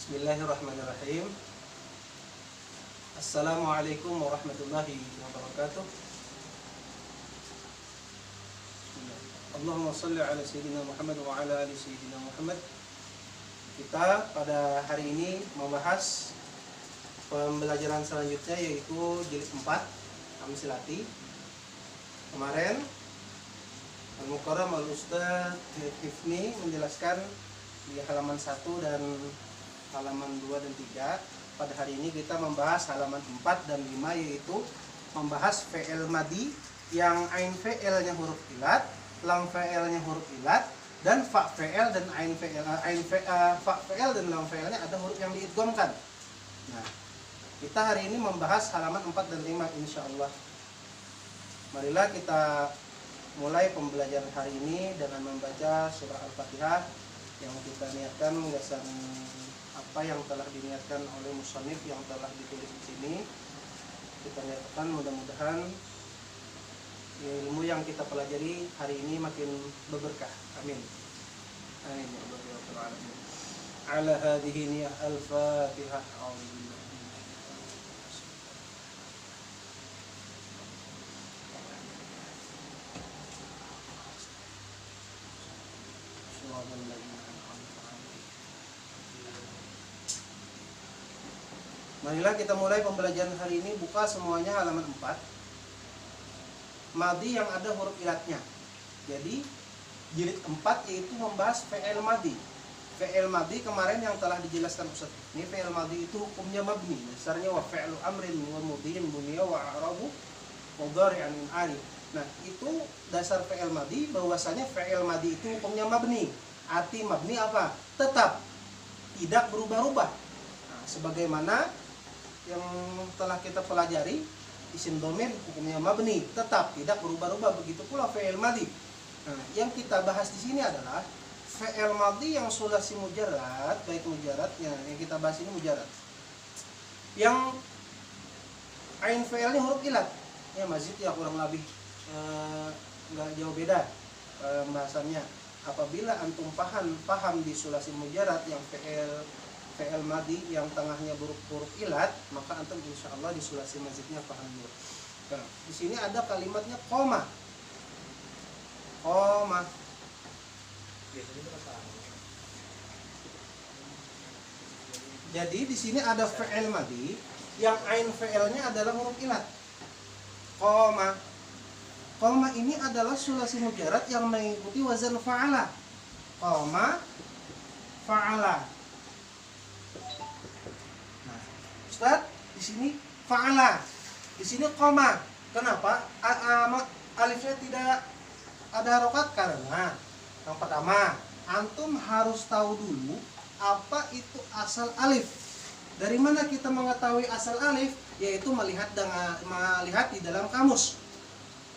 Bismillahirrahmanirrahim. Assalamualaikum warahmatullahi wabarakatuh. Allahumma salli ala Sayyidina Muhammad wa ala ali Sayyidina Muhammad. Kita pada hari ini membahas pembelajaran selanjutnya, yaitu jilid 4 Amsilati. Kemarin Al-Mukarram Al-Ustaz Hifni menjelaskan di halaman 1 dan halaman 2 dan 3. Pada hari ini kita membahas halaman 4 dan 5, yaitu membahas fi'il madi yang ain fi'ilnya huruf ilat, lam fi'ilnya huruf ilat, dan fa fi'il dan fa fi'il dan lam fi'ilnya ada huruf yang diidghamkan. Nah, kita hari ini membahas halaman 4 dan 5 insyaallah. Marilah kita mulai pembelajaran hari ini dengan membaca surah Al-Fatihah yang kita niatkan berdasarkan apa yang telah diniatkan oleh musannif yang telah ditulis di sini. Kita niatkan mudah-mudahan ilmu yang kita pelajari hari ini makin berberkah. Amin. Amin ya rabbal alamin. Ala hadhihi niyah al-Fatihah. Marilah kita mulai pembelajaran hari ini. Buka semuanya halaman 4. Madi yang ada huruf ilatnya. Jadi jilid 4 yaitu membahas fi'il madi. Fi'il madi kemarin yang telah dijelaskan Ustaz. Ini fi'il madi itu hukumnya mabni. Dasarnya wa fi'lu amrin wa mudhirin bunya wa a'rabu mudhari'an min arif. Nah, itu dasar fi'il madi, bahwasanya fi'il madi itu hukumnya mabni. Arti mabni apa? Tetap, tidak berubah-ubah. Nah, sebagaimana yang telah kita pelajari, isim dhamir hukumnya mabni, tetap tidak berubah-ubah. Begitu pula fi'il madi. Nah, yang kita bahas di sini adalah fi'il madi yang sulasi mujarrad, baik mujarradnya, yang kita bahas ini mujarrad, yang ain fi'ilnya huruf ilat. Ya mazid ya kurang lebih nggak jauh beda pembahasannya. Apabila antum paham di sulasi mujarrad yang fi'il madi yang tengahnya huruf ilat, maka antum insyaallah di sulasi mazidnya paham juga. Nah, di sini ada kalimatnya qoma. Qoma. Jadi di sini ada fi'il madi yang ain fi'ilnya adalah huruf ilat. Qoma. Qoma ini adalah sulasi mujarrad yang mengikuti wazan fa'ala. Qoma fa'ala. Nah, Ustaz, di sini fa'ala. Di sini qoma. Kenapa? Alifnya tidak ada harokat? Karena yang pertama, antum harus tahu dulu apa itu asal alif. Dari mana kita mengetahui asal alif? Yaitu melihat di dalam kamus.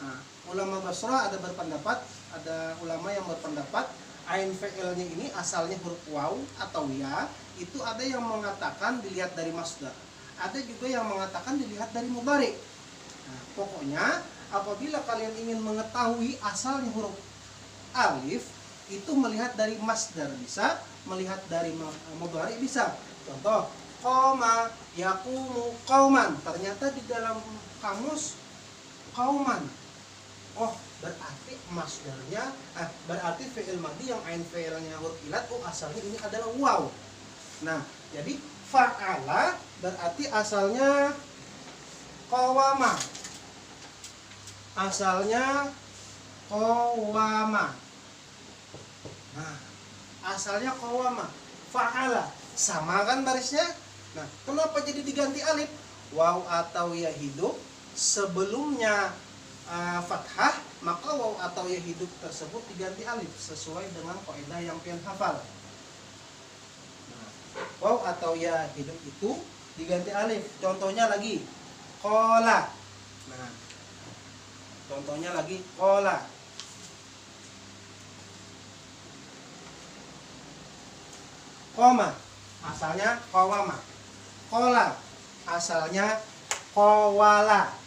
Nah, ulama Basrah ada ulama yang berpendapat ain fi'ilnya ini asalnya huruf waw atau ya. Itu ada yang mengatakan dilihat dari masdar, ada juga yang mengatakan dilihat dari mudhari. Nah, pokoknya apabila kalian ingin mengetahui asalnya huruf alif, itu melihat dari masdar bisa, melihat dari mudhari bisa. Contoh, qoma yaqumu qauman, ternyata di dalam kamus qauman. Oh, berarti masdarnya berarti fi'il madi yang ain fi'ilnya huruf ilat, oh asalnya ini adalah waw. Nah, jadi fa'ala berarti asalnya qawama. Asalnya qawama. Nah, asalnya qawama. Fa'ala sama kan barisnya? Nah, kenapa jadi diganti alif? Waw atau ya hidup sebelumnya fathah, maka waw atau ya hidup tersebut diganti alif sesuai dengan kaidah yang pian hafal. Nah, waw atau ya hidup itu diganti alif. Contohnya lagi qola. Nah, contohnya lagi qola. Qoma asalnya qawama. Qola asalnya qawala.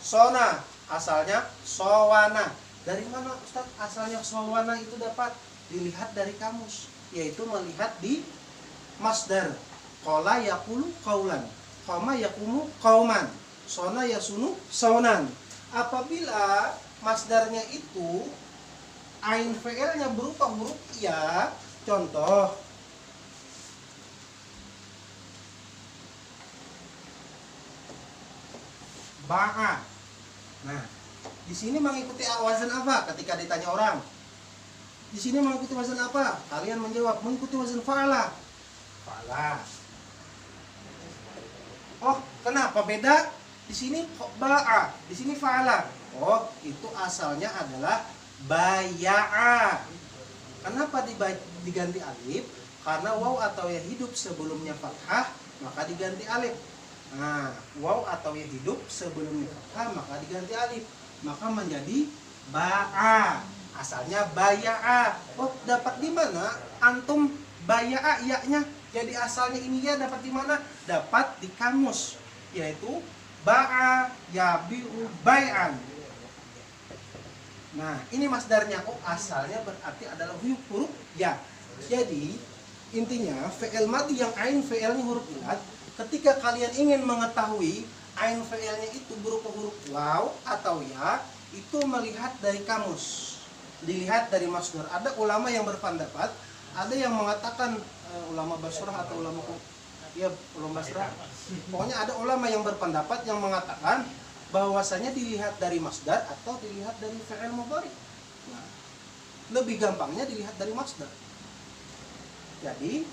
Sona asalnya sowana. Dari mana Ustaz asalnya sowana itu dapat? dilihat dari kamus, yaitu melihat di masdar. Qala yaqulu qaulan, qama yaqumu qauman, sona yasunu saunan. Apabila masdarnya itu ain fi'ilnya berupa huruf ya, contoh ba'a. Nah, di sini mengikuti wazan apa ketika ditanya orang? Di sini mengikuti wazan apa? Kalian menjawab mengikuti wazan fa'ala. Fa'ala. Oh, kenapa beda? Di sini ba'a, di sini fa'ala. Oh, itu asalnya adalah baya'a. Kenapa diganti alif? Karena waw atau ya hidup sebelumnya fathah, maka diganti alif. Nah, waw atau ya hidup sebelumnya fathah, maka diganti alif. Maka menjadi ba'a. Asalnya baya'a. Oh, dapat di mana? Antum baya'a ya-nya. Jadi asalnya ini ya dapat di mana? Dapat di kamus, yaitu ba'a yabi'u bai'an. Nah, ini masdarnya. Oh, asalnya berarti adalah huruf ya. Jadi, intinya fi'il madhi yang ain fi'ilnya huruf ilat, ketika kalian ingin mengetahui ain fi'ilnya itu berupa huruf waw atau ya, itu melihat dari kamus. Dilihat dari masdar. Ada ulama yang berpendapat, ada yang mengatakan ulama Basrah atau ulama Basrah. Pokoknya ada ulama yang berpendapat yang mengatakan bahwasanya dilihat dari masdar atau dilihat dari fi'il mudhari. Nah, lebih gampangnya dilihat dari masdar. Jadi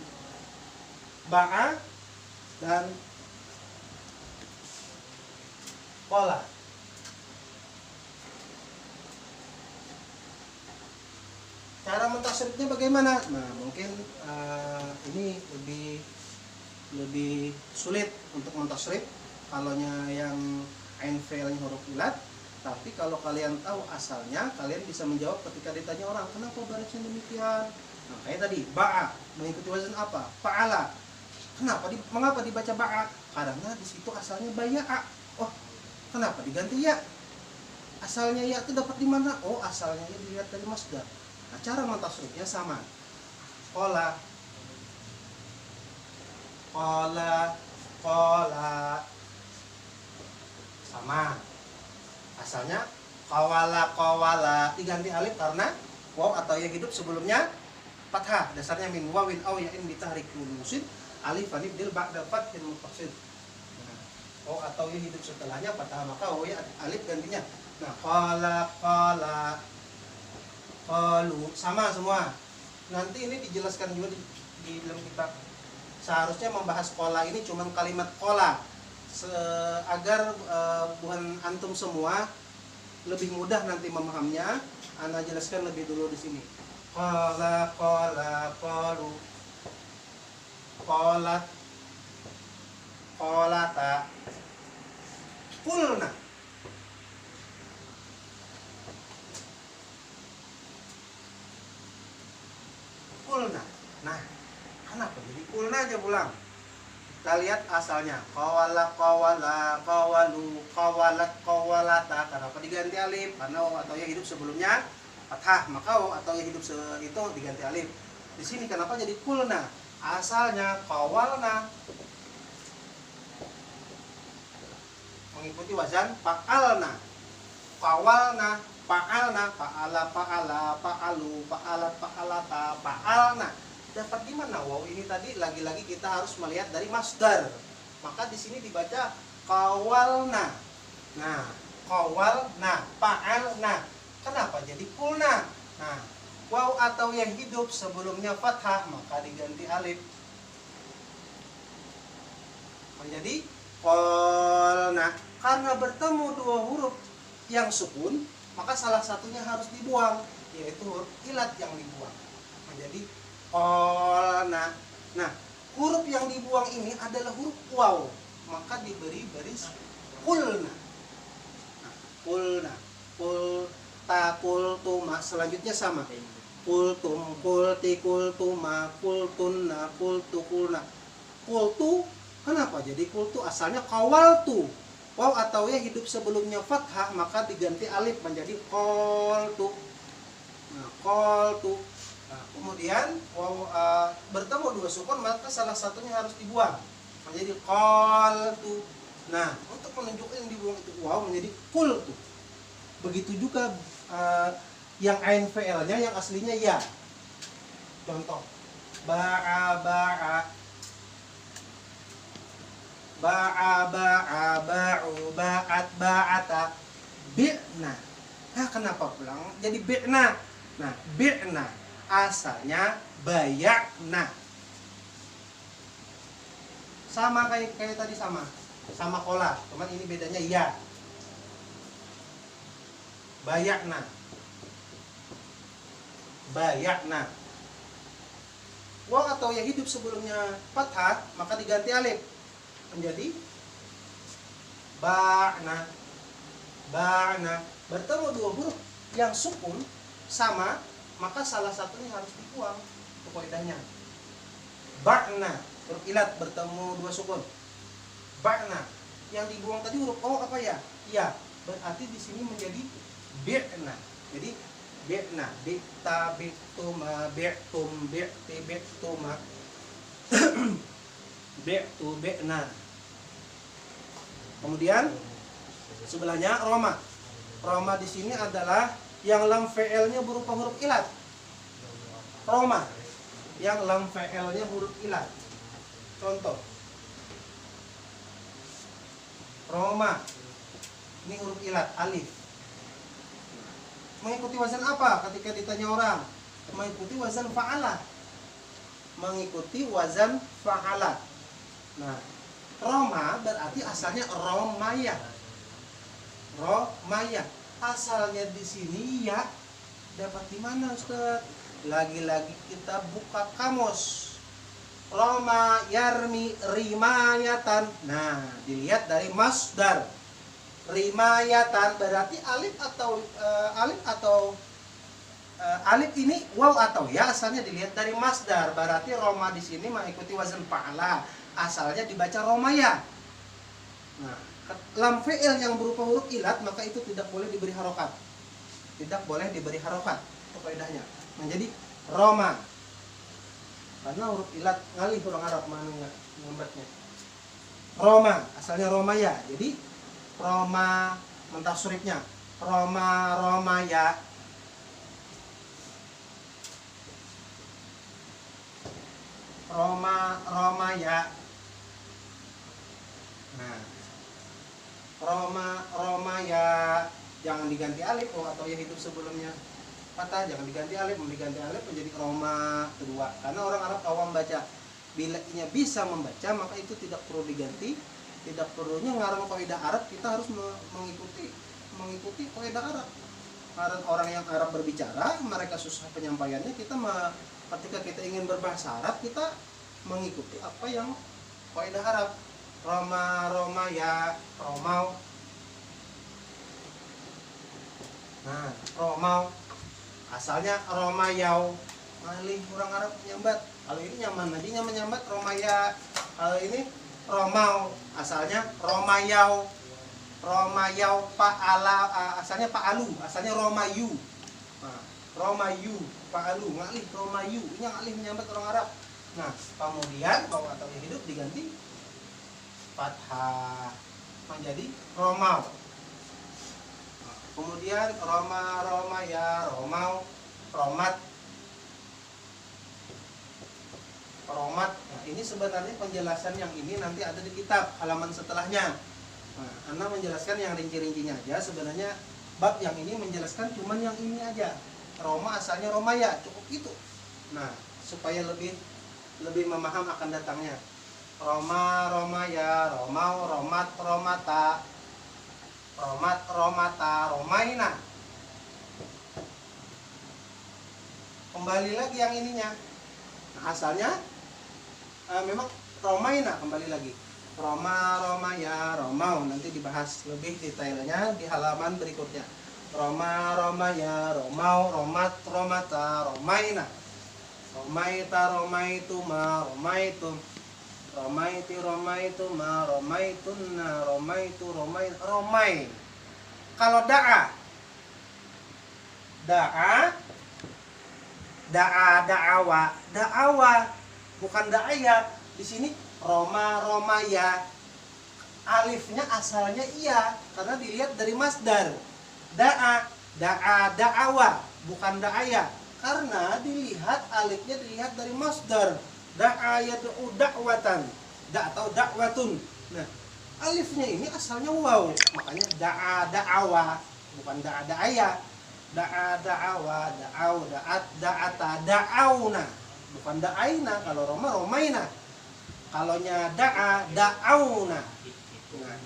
ba'a dan qala. Cara mentasrifnya bagaimana? Nah, mungkin ini lebih sulit untuk mentasrif kalaunya yang ain fi'ilnya huruf ilat. Tapi kalau kalian tahu asalnya, kalian bisa menjawab ketika ditanya orang, kenapa barisnya demikian? Nah, kayak tadi, ba'a mengikuti wazan apa? Fa'ala. Mengapa dibaca ba'a? Karena di situ asalnya baya'a. Oh, kenapa diganti ya? Asalnya ya itu dapat di mana? Oh, asalnya ya dilihat dari masdar. Nah, cara mentasrifnya sama. Qala, qala, qala, sama. Asalnya qawala, qawala, diganti alif karena waw atau ya hidup sebelumnya fathah. Dasarnya min wawin aw ya'in bitahrik musid alif alif dil ba'da fathil mutasil. Nah, waw atau ya hidup setelahnya fathah, maka waw ya alif gantinya. Nah, qala, qala, qalu, sama semua. Nanti ini dijelaskan juga di dalam kitab. Seharusnya membahas qala ini cuma kalimat qala, agar bukan antum semua lebih mudah nanti memahaminya. Ana jelaskan lebih dulu di sini. Qala, qala, qalu, qalat, qalata, qulna. Qulna. Nah, kenapa jadi qulna aja pulang? Kita lihat asalnya. Qawala, qawala, qawalu, qawalat, qawalata. Kenapa diganti alif? Karena waw atau ya hidup sebelumnya fathah, maka waw atau ya hidup itu diganti alif. Di sini kenapa jadi qulna? Asalnya qawalna, mengikuti wazan fa'alna. Qawalna, fa'alna, fa'ala, fa'ala, fa'alu, fa'alat, fa'alata, fa'alna. Dapat di mana waw ini tadi? Lagi-lagi kita harus melihat dari masdar. Maka di sini dibaca qawalna. Nah, qawalna, fa'alna. Kenapa jadi qulna? Nah, waw atau yang hidup sebelumnya fathah, maka diganti alif menjadi qulna. Karena bertemu dua huruf yang sukun, maka salah satunya harus dibuang, yaitu huruf ilat yang dibuang menjadi qulna. Nah, huruf yang dibuang ini adalah huruf waw, maka diberi baris qulna. Nah, qulna, qul, ta, qultuma, selanjutnya sama. Qultum, qulti, qultuma, qultunna, qultu, qulna. Qultu, kenapa jadi qultu? Asalnya qawaltu. Waw atau ya hidup sebelumnya fathah, maka diganti alif menjadi qoltu. Nah, qoltu. Nah, kemudian waw bertemu dua sukun maka salah satunya harus dibuang menjadi qaltu. Nah, untuk menunjukkan yang dibuang itu waw menjadi qultu. Begitu juga yang ain fi'ilnya yang aslinya ya. Contoh ba'a ba'a, ba'a ba'a, ba'u ba'at ba'ata, bi'na. Nah, kenapa pulang jadi bi'na? Nah, bi'na asalnya bayakna. Sama kayak tadi sama kola, cuman ini bedanya ya. Bayakna. Bayakna. Waw atau ya hidup sebelumnya fathah maka diganti alif menjadi ba'na. Ba'na. Bertemu dua huruf yang sukun sama maka salah satunya harus dibuang. Itu kaidahnya. Ba'na, huruf ilat bertemu dua sukun. Ba'na. Yang dibuang tadi huruf o apa ya? Ya. Berarti di sini menjadi bi'na. Jadi bi'na, bi'ta, bi'tuma, bi'tum, bi'ti, bi'tuma, bi'tu, bi'na. Kemudian sebelahnya roma. Roma di sini adalah yang lam fi'ilnya berupa huruf ilat. Roma yang lam fi'ilnya huruf ilat. Contoh Roma ini huruf ilat alif. Mengikuti wazan apa ketika ditanya orang? Mengikuti wazan fa'ala. Mengikuti wazan fa'ala. Nah, Roma berarti asalnya Romaya. Romaya. Asalnya di sini ya. Dapat di mana, Ustaz? Lagi-lagi kita buka kamus. Roma yarmi rimayatan. Nah, dilihat dari masdar. Rimayatan berarti alif alif ini waw atau ya asalnya dilihat dari masdar. Berarti Roma di sini mengikuti wazan fa'ala. Asalnya dibaca Romaya. Nah, lam fi'il yang berupa huruf ilat maka itu tidak boleh diberi harokat. Tidak boleh diberi harokat. Itu kaidahnya. Menjadi Roma. Karena huruf ilat ngalih orang Arab mana ngambatnya. Roma asalnya Romaya. Jadi Roma mentasrifnya Roma Romaya. Roma Romaya. Nah, Roma Romaya jangan diganti alif atau ya hidup sebelumnya patah, jangan diganti alif menjadi Roma kedua. Karena orang Arab awam baca, bila nya bisa membaca maka itu tidak perlu diganti, tidak perlunya ngarang kaidah Arab, kita harus mengikuti kaidah Arab. Karena orang yang Arab berbicara, mereka susah penyampaiannya, ketika kita ingin berbahasa Arab, kita mengikuti apa yang kaidah Arab. Roma Romaya, Romau. Nah, Romau asalnya Romayau. Malih orang Arab nyambat. Kalau ini nyaman aja nyambat Romaya. Kalau ini Romau asalnya Romayau. Romayau Pa'ala asalnya Pa'alu, asalnya Romayu. Nah, Romayu, Pa'alu, ngalih Romayu. Ini ngalih menyambat orang Arab. Nah, kemudian bahwa atau hidup diganti fathah menjadi Romau. Kemudian Roma, Romaya, Romau, Romat. Romat. Nah, ini sebenarnya penjelasan yang ini nanti ada di kitab halaman setelahnya. Nah, Anda menjelaskan yang rinci-rincinya aja. Sebenarnya bab yang ini menjelaskan cuman yang ini aja. Roma asalnya Romaya, cukup itu. Nah, supaya lebih memaham akan datangnya. Roma, Romaya, Romau, Romat, Romata. Romat, Romata, Romaina. Kembali lagi yang ininya. Nah, asalnya memang Romaina, kembali lagi. Roma, Romaya, Romau. Nanti dibahas lebih detailnya di halaman berikutnya. Roma, Romaya, Romau, Romat, Romata, Romaina. Romaita, Romaituma, Romaitum. Romaiti, Romaituma, Romaitunna, Romaitu, Romai. Kalau da'a da'a, da'awa, da'awa, bukan da'aya. Di sini Roma, romaya. Alifnya asalnya iya karena dilihat dari masdar. Da'a, da'a, da'awa, bukan da'aya karena dilihat alifnya dilihat dari masdar. Da'a yad'u da'watan, da atau da'watun. Nah, alifnya ini asalnya waw, makanya da'a, da'awa, bukan da'a, da'aya. Da'a, da'awa, da'aw, da'at, da'ata, da'auna, bukan da'aina. Kalau Roma, romaina. Kalonya da'a, da'auna. Nah,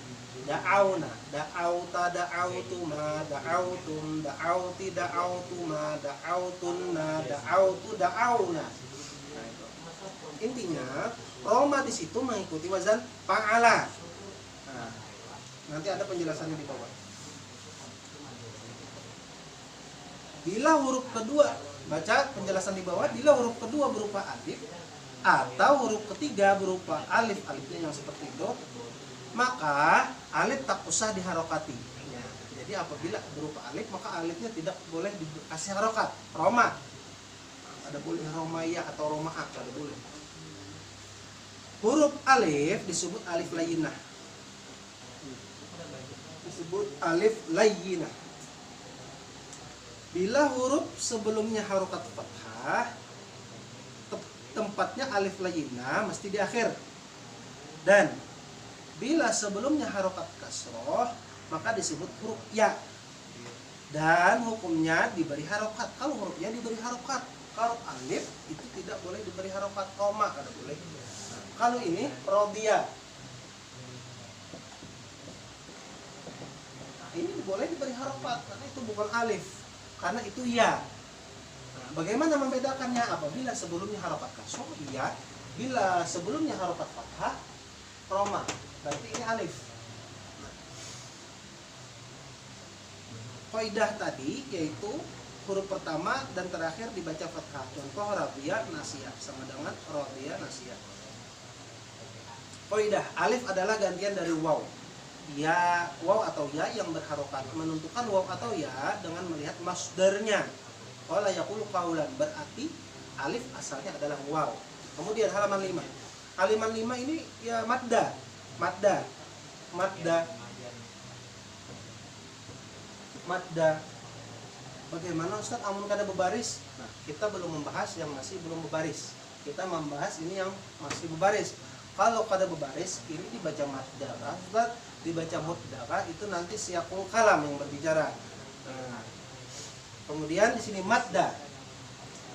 da'auna, da'auta, da'autuma, da'autum, da'auti, da'autuma, da'autunna, da'autu, da'auna. Nah, itu. Intinya Roma di situ mengikuti wazan fa'ala. Nah, nanti ada penjelasannya di bawah. Bila huruf kedua, baca penjelasan di bawah, bila huruf kedua berupa alif atau huruf ketiga berupa alif, alifnya yang seperti itu, maka alif tak usah diharokati. Ya, jadi apabila berupa alif maka alifnya tidak boleh dikasih harokat. Roma, ada boleh romaya atau romaah, ada boleh. Huruf alif disebut alif layyinah. Disebut alif layyinah. Bila huruf sebelumnya harokat fathah, tempatnya alif layyinah mesti di akhir. Dan bila sebelumnya harokat kasroh, maka disebut huruf ya. Dan hukumnya diberi harokat. Kalau hurufnya diberi harokat, kalau alif itu tidak boleh diberi harokat. Koma kada boleh. Nah, kalau ini rodia, nah, ini boleh diberi harokat karena itu bukan alif, karena itu ya. Nah, bagaimana membedakannya? Apabila sebelumnya harokat kasroh, ya. Bila sebelumnya harokat fathah, roma. Berarti ini alif. Kaidah tadi yaitu huruf pertama dan terakhir dibaca fathah. Contoh radhiya, nasiyah sama dengan radhiya, nasiyah. Kaidah alif adalah gantian dari waw. Ya, waw atau ya yang berharokat. Menentukan waw atau ya dengan melihat masdarnya. Qala yaqulu qaulan, berarti alif asalnya adalah waw. Kemudian halaman 5. Halaman 5 ini ya madda. Madda, bagaimana Ustaz amun kada bebaris? Nah, kita belum membahas yang masih belum bebaris. Kita membahas ini yang masih bebaris. Kalau kada bebaris, ini dibaca madda, Ustaz, dibaca mudda, itu nanti siyaqul kalam yang berbicara. Nah, kemudian di sini madda.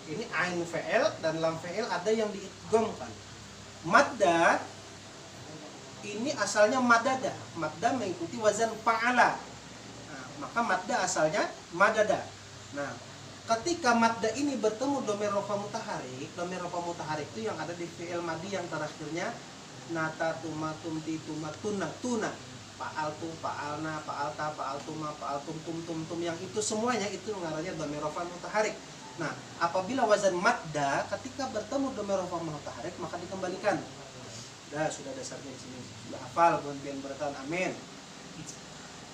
Ini ain fi'il dan lam fi'il ada yang diidghamkan. Madda ini asalnya madada. Madda mengikuti wazan fa'ala. Nah, maka madda asalnya madada. Nah, ketika madda ini bertemu dhamir rafa mutaharik, dhamir rafa mutaharik itu yang ada di fi'il madi yang terakhirnya nata, tuma, tumti, tuma, tuna, tuna, fa'altu, fa'alna, fa'alta, fa'altuma, fa'altum, tum, yang itu semuanya itu mengarahnya dhamir rafa mutaharik. Nah, apabila wazan madda ketika bertemu dhamir rafa mutaharik maka dikembalikan. Nah, sudah dasarnya di sini. Sudah hafal, kemudian bertahan, amin.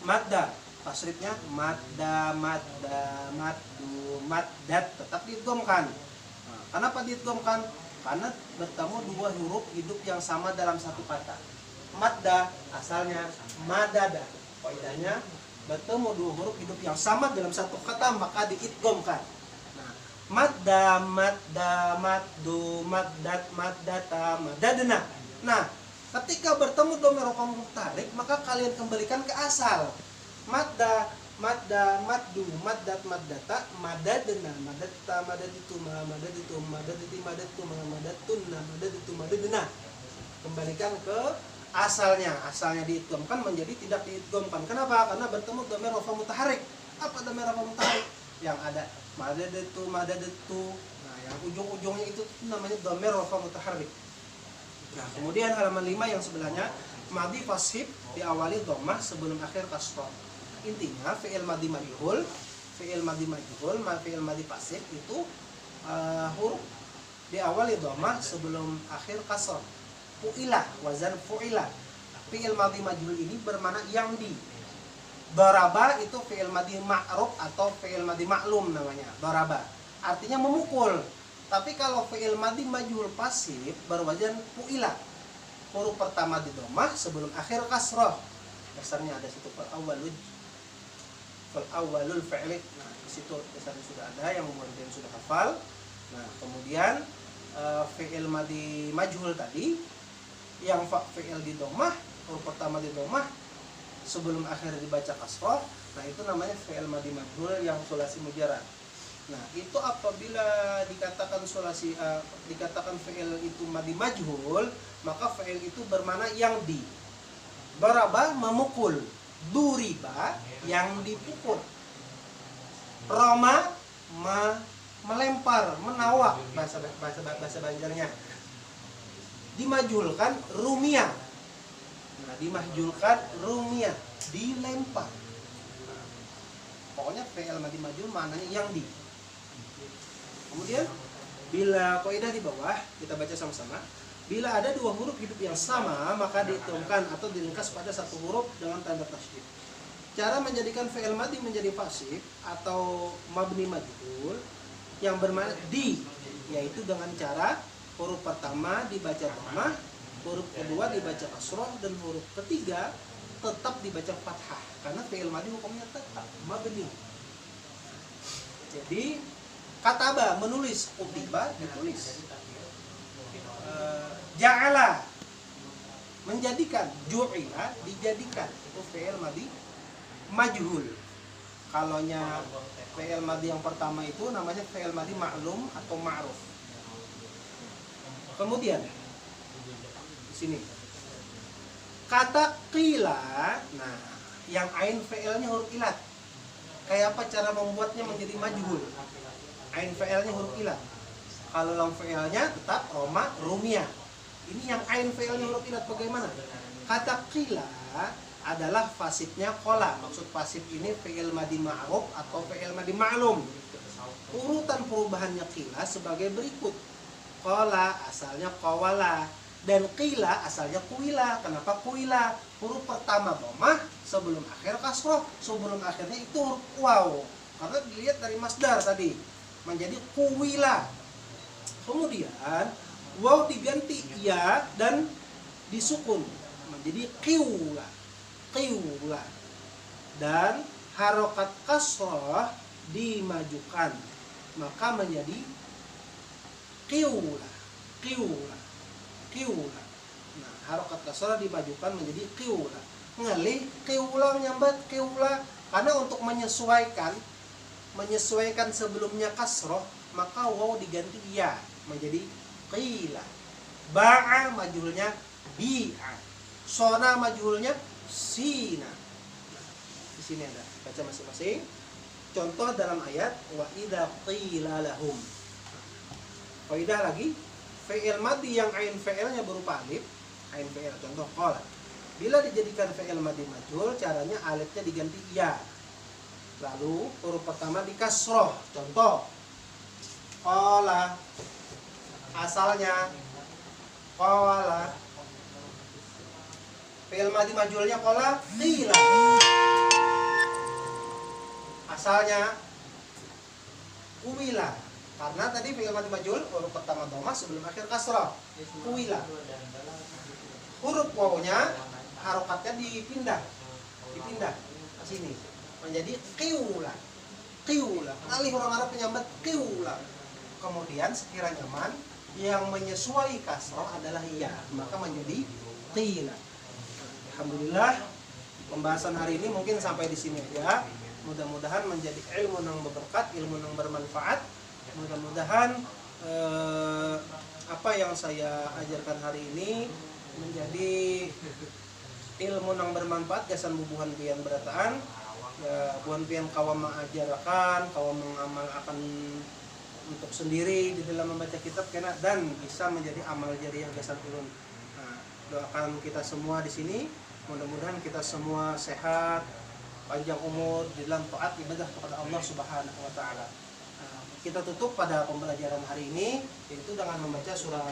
Madda, tasrifnya madda, madda, maddu, maddat, tetap diidghamkan. Nah, kenapa diidghamkan? Karena bertemu dua huruf hidup yang sama dalam satu kata. Madda asalnya madada. Kaidahnya bertemu dua huruf hidup yang sama dalam satu kata maka diidghamkan. Nah, madda, madda, maddu, maddat, maddata, maddadna. Nah, ketika bertemu dhamir rafa mutaharik maka kalian kembalikan ke asal. Madda, madda, maddu, maddat, maddata, madadna, madatta, madadituma, madaditum, madaditi, madatuma, madattunna, madaditum, madadna. Kembalikan ke asalnya. Asalnya diidghamkan menjadi tidak diidghamkan. Kenapa? Karena bertemu dhamir rafa mutaharik. Apa dhamir rafa mutaharik? Yang ada madadatu, madadatu. Nah, yang ujung-ujungnya itu namanya dhamir rafa mutaharik. Nah, kemudian halaman 5 yang sebelahnya madhi fashib diawali dhammah sebelum akhir kasrah. Intinya fi'il madhi majhul, fi'il madhi fashib itu huruf diawali dhammah sebelum akhir kasrah. Fu'ilah, wazan fu'ilah. Fi'il madhi majhul ini bermakna yang di. Daraba itu fi'il madhi ma'ruf atau fi'il madhi maklum namanya, daraba. artinya memukul. Tapi kalau fi'il madhi majhul pasif berwazan fu'ila. Huruf pertama di dhammah sebelum akhir kasrah. Dasarnya ada situ fal awwalul fi'li. Nah, di situ dasarnya sudah ada yang kemudian sudah hafal. Nah, kemudian fi'il madhi majhul tadi yang fi'il di dhammah, huruf pertama di dhammah sebelum akhir dibaca kasrah. Nah, itu namanya fi'il madhi majhul yang sulasi mujarrad. Nah, itu apabila dikatakan dikatakan fi'il itu madhi majhul, maka fi'il itu bermakna yang di. Daraba memukul, duriba yang dipukul. Roma melempar, menawak bahasa Banjarnya. Dimajhulkan rumia. Nah, dimajhulkan rumia, dilempar. Pokoknya fi'il madhi majhul maknanya yang di. Kemudian bila kaidah di bawah kita baca sama-sama, bila ada dua huruf hidup yang sama maka dihitungkan atau diringkas pada satu huruf dengan tanda tasydid. Cara menjadikan fi'il madhi menjadi pasif atau mabni majhul yang bermakna di, yaitu dengan cara huruf pertama dibaca dhammah, huruf kedua dibaca kasrah, dan huruf ketiga tetap dibaca fathah karena fi'il madhi hukumnya tetap mabni. Jadi kataba menulis, kutiba ditulis. Ja'ala menjadikan, ju'ila dijadikan, itu fi'il madhi majhul. Kalonya fi'il madhi yang pertama itu namanya fi'il madhi ma'lum atau ma'ruf. Kemudian di sini kata qila, nah yang ain fi'ilnya huruf ilat. Kayak apa cara membuatnya menjadi majhul? Ain fi'ilnya huruf ilat. Kalau lam fi'ilnya tetap roma, rumia. Ini yang ain fi'ilnya huruf ilat bagaimana? Kata qila adalah pasifnya qala. Maksud pasif ini fi'il madhi ma'ruf atau fi'il madhi ma'lum. Urutan perubahannya qila sebagai berikut. Qala asalnya qawala dan qila asalnya kuila. Kenapa kuila? Huruf pertama dhammah sebelum akhir kasrah, sebelum akhirnya itu huruf waw. Karena dilihat dari masdar tadi menjadi kuwila. Kemudian waw diganti ya dan disukun menjadi qiwla. Qiwla. Dan harokat kasrah dimajukan maka menjadi qiwla. Qiwla. Qiwla. Nah, harokat kasrah dimajukan menjadi qiwla. Ngelih qiwla menyambat qiwla karena untuk menyesuaikan sebelumnya kasroh maka waw diganti ya menjadi qila. Ba'a majhulnya bi'a. Sona majhulnya sina. Di sini ada baca masing-masing. Contoh dalam ayat wa idza qila lahum. Kaidah lagi fi'il madhi yang ain fi'ilnya berupa alif, ain fi'il contoh qala. Bila dijadikan fi'il madhi majhul caranya alifnya diganti ya. Lalu huruf pertama dikasroh. Contoh qala asalnya qala. Fi'il madhi majhulnya qala qila. Asalnya kuwila. Karena tadi fi'il madhi majhul huruf pertama dhammah sebelum akhir kasrah. Kuwila. Huruf wawnya harokatnya dipindah ke sini menjadi qiwla. Qiwla. Alih orang Arab menyambat qiwla. Kemudian sekiranya nyaman yang menyesuaikan kasrah adalah ya, maka menjadi qila. Alhamdulillah pembahasan hari ini mungkin sampai di sini aja. Mudah-mudahan menjadi ilmu yang berberkat, ilmu yang bermanfaat. Mudah-mudahan apa yang saya ajarkan hari ini menjadi ilmu yang bermanfaat gasan bubuhan pian berataan ya, buhan pian kawam mengajarkan, kawam mengamal akan untuk sendiri di dalam membaca kitab kena dan bisa menjadi amal jariah gasan ulun. Nah, doakan kita semua di sini, mudah-mudahan kita semua sehat, panjang umur di dalam taat ibadah kepada Allah Subhanahu wa taala. Kita tutup pada pembelajaran hari ini yaitu dengan membaca surah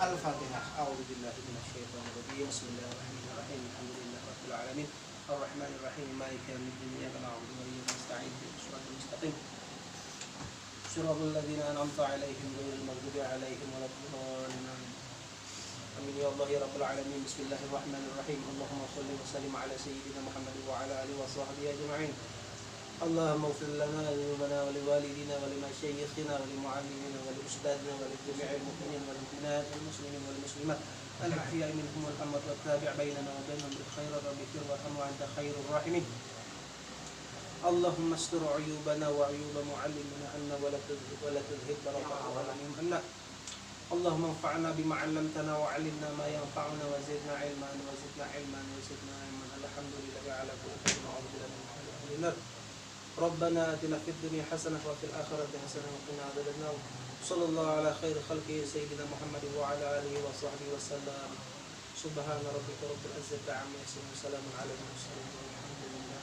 Al-Fatihah. A'udzubillahi minasyaitonir rajim. Bismillahirrahmanirrahim. Alhamdulillahirabbil alamin. Arrahmanirrahim. Maliki yaumiddin. Iyyaka na'budu wa iyyaka nasta'in. Ihdinas siratal mustaqim. صراط الذين أنعمت عليهم غير المغضوب عليهم ولا الضالين. آمين يا الله يا رب العالمين. بسم الله الرحمن الرحيم. اللهم صل وسلم على سيدنا محمد وعلى آله وصحبه أجمعين. اللهم اغفر لنا ذنوبنا ولوالدينا ولمشايخنا ولمعلمينا ولأستاذنا ولجميع المؤمنين والمؤمنات والمسلمين والمسلمات الأحياء منهم والأموات والتابع بيننا وبينهم بالخير رب اغفر وارحم وأنت خير الراحمين. اللهم استر عيوبنا وعيوب معلمنا عنا ولا تذهب بركاته عليهم عنا. اللهم انفعنا بما علمتنا وعلمنا ما ينفعنا وزدنا علما وزدنا علما وزدنا علما. الحمد لله على كل شيء ونعوذ بالله من شر النار. ربنا آتنا في الدنيا حسنة وفي الآخرة حسنة وقنا عذاب النار. صلى الله على خير خلقه سيدنا محمد وعلى آله وصحبه وسلم. سبحان ربك رب العزة عما يصفون وسلام على المرسلين والحمد لله.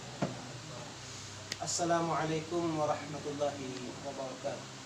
Assalamualaikum warahmatullahi wabarakatuh.